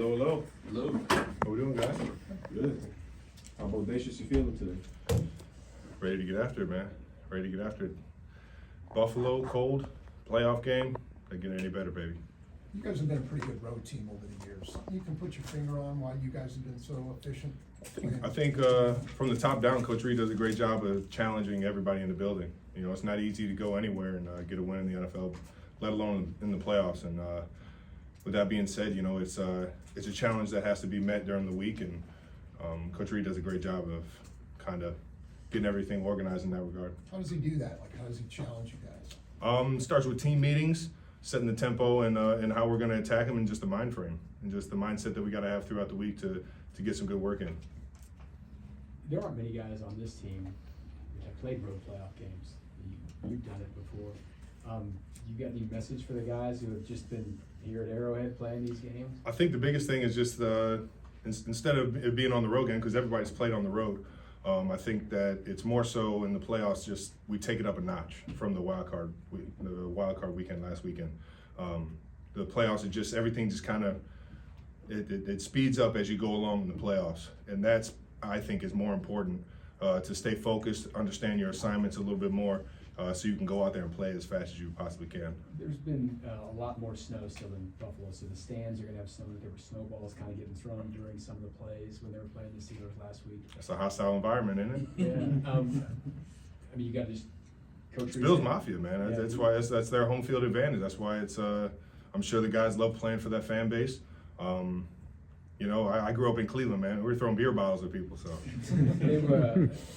Hello, hello. Hello. How we doing, guys? Good. How bodacious you feeling today? Ready to get after it, man. Ready to get after it. Buffalo, cold, playoff game. They get any better, baby. You guys have been a pretty good road team over the years. Something you can put your finger on why you guys have been so efficient? I think from the top down, Coach Reed does a great job of challenging everybody in the building. You know, it's not easy to go anywhere and get a win in the NFL, let alone in the playoffs. And with that being said, you know, it's a challenge that has to be met during the week, and Coach Reed does a great job of kind of getting everything organized in that regard. How does he do that? Like, how does he challenge you guys? Starts with team meetings, setting the tempo and how we're going to attack them, and just the mind frame and just the mindset that we got to have throughout the week to get some good work in. There aren't many guys on this team that have played road playoff games. You've done it before. You got any message for the guys who have just been here at Arrowhead playing these games? I think the biggest thing is just instead of it being on the road game, because everybody's played on the road, I think that it's more so in the playoffs, just we take it up a notch from the wild card weekend last weekend. The playoffs are just, everything just kind of, it speeds up as you go along in the playoffs. And that's, I think, is more important, to stay focused, understand your assignments a little bit more, so you can go out there and play as fast as you possibly can. There's been a lot more snow still in Buffalo, so the stands are going to have snow. There were snowballs kind of getting thrown during some of the plays when they were playing the Steelers last week. It's a hostile environment, isn't it? Yeah. I mean, you got to just coach. It's Bills Mafia, man. Yeah. That's why that's their home field advantage. That's why it's. I'm sure the guys love playing for that fan base. You know, I grew up in Cleveland, man. We were throwing beer bottles at people, so.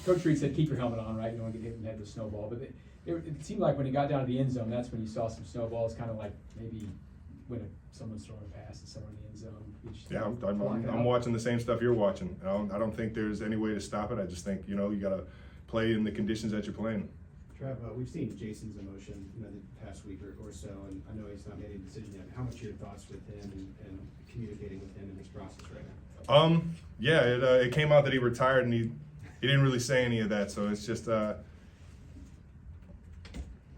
Coach Reed said, keep your helmet on, right? You don't want to get hit in the head with a snowball. But it seemed like when he got down to the end zone, that's when you saw some snowballs, kind of like maybe when someone's throwing a pass to someone in the end zone. Yeah, I'm watching the same stuff you're watching. I don't think there's any way to stop it. I just think, you know, you got to play in the conditions that you're playing. Trav, we've seen Jason's emotion, the past week or so, and I know he's not made a decision yet. How much are your thoughts with him and communicating with him in this process right now? Yeah, it came out that he retired, and he didn't really say any of that. So it's just the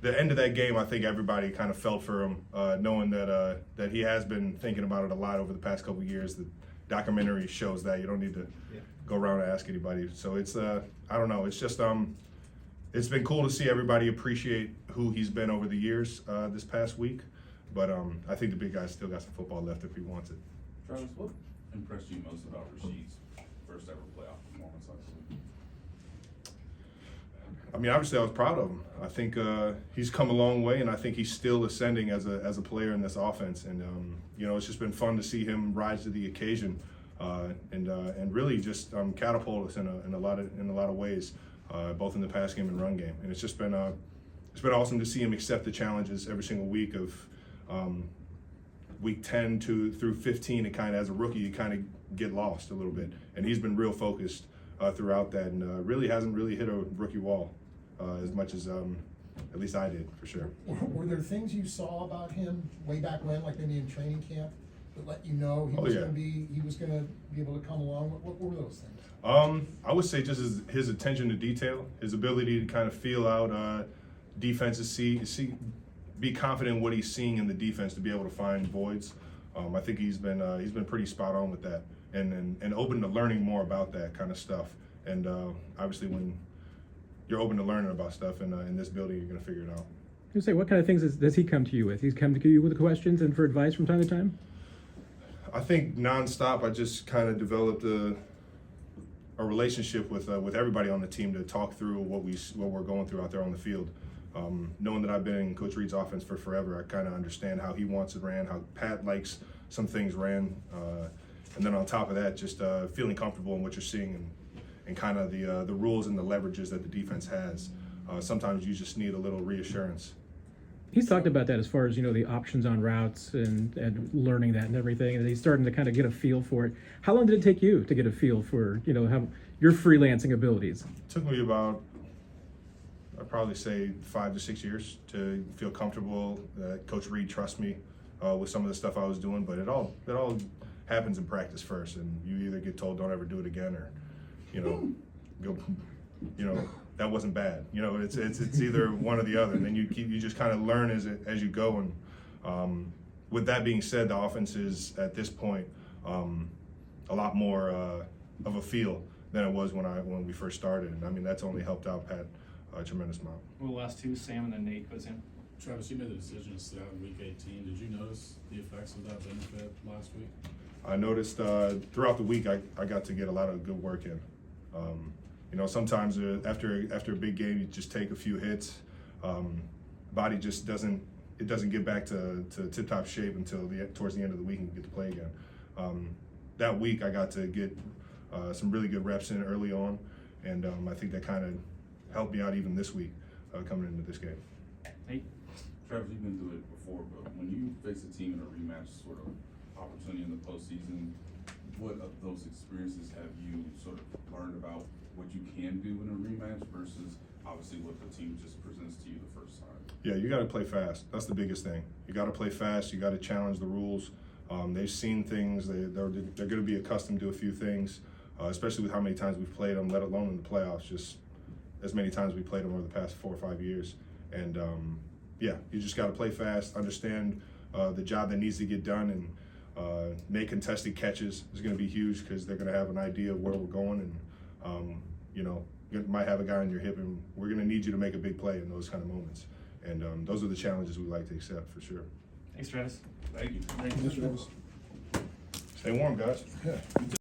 end of that game. I think everybody kind of felt for him, knowing that he has been thinking about it a lot over the past couple of years. The documentary shows that. You don't need to go around and ask anybody. So it's I don't know. It's just it's been cool to see everybody appreciate who he's been over the years this past week. But I think the big guy's still got some football left if he wants it. Travis, what impressed you most about Rashee's first ever playoff performance last week? I mean, obviously, I was proud of him. I think he's come a long way, and I think he's still ascending as a player in this offense. And you know, it's just been fun to see him rise to the occasion, and really just catapult us in a lot of ways, both in the pass game and run game. And it's just been awesome to see him accept the challenges every single week of week 10 through 15. It kind of, as a rookie, you kind of get lost a little bit, and he's been real focused throughout that, and really hasn't hit a rookie wall as much as at least I did, for sure. Were there things you saw about him way back when, like maybe in training camp, that let you know he was going to be able to come along? What were those things? I would say just his attention to detail, his ability to kind of feel out defenses, be confident in what he's seeing in the defense to be able to find voids. I think he's been pretty spot on with that, and open to learning more about that kind of stuff. And obviously, when you're open to learning about stuff in this building, you're going to figure it out. You say, what kind of things does he come to you with? He's come to you with questions and for advice from time to time? I think nonstop. I just kind of developed a relationship with everybody on the team to talk through what we're going through out there on the field. Knowing that I've been in Coach Reed's offense for forever, I kind of understand how he wants it ran, how Pat likes some things ran, and then on top of that, just feeling comfortable in what you're seeing and kind of the rules and the leverages that the defense has. Sometimes you just need a little reassurance. He's talked about that as far as, you know, the options on routes and learning that and everything, and he's starting to kind of get a feel for it. How long did it take you to get a feel for, you know, how your freelancing abilities? It took me about, I'd probably say 5 to 6 years to feel comfortable that Coach Reed trusts me with some of the stuff I was doing. But it all happens in practice first, and you either get told don't ever do it again, or that wasn't bad. You know, it's either one or the other, and then you just kind of learn as you go. And with that being said, the offense is at this point a lot more of a feel than it was when we first started. And I mean, that's only helped out Pat a tremendous amount. Well, the last two, Sam and then Nate goes in. Travis, you made the decision to sit out in week 18. Did you notice the effects of that benefit last week? I noticed throughout the week I got to get a lot of good work in. You know, sometimes after a big game, you just take a few hits. Body just doesn't get back to tip-top shape until towards the end of the week and get to play again. That week I got to get some really good reps in early on, and I think that kind of helped me out even this week coming into this game. Nate? Travis, you've been through it before, but when you face a team in a rematch sort of opportunity in the postseason, what of those experiences have you sort of learned about what you can do in a rematch versus obviously what the team just presents to you the first time? Yeah, you got to play fast. That's the biggest thing. You got to play fast. You got to challenge the rules. They've seen things. They're going to be accustomed to a few things, especially with how many times we've played them, let alone in the playoffs. Just as many times we played them over the past 4 or 5 years. And yeah, you just got to play fast, understand the job that needs to get done, and make contested catches is going to be huge because they're going to have an idea of where we're going, and you know, you might have a guy on your hip, and we're going to need you to make a big play in those kind of moments. And those are the challenges we like to accept for sure. Thanks, Travis. Thank you. Thank you, Mr. Davis. Stay warm, guys.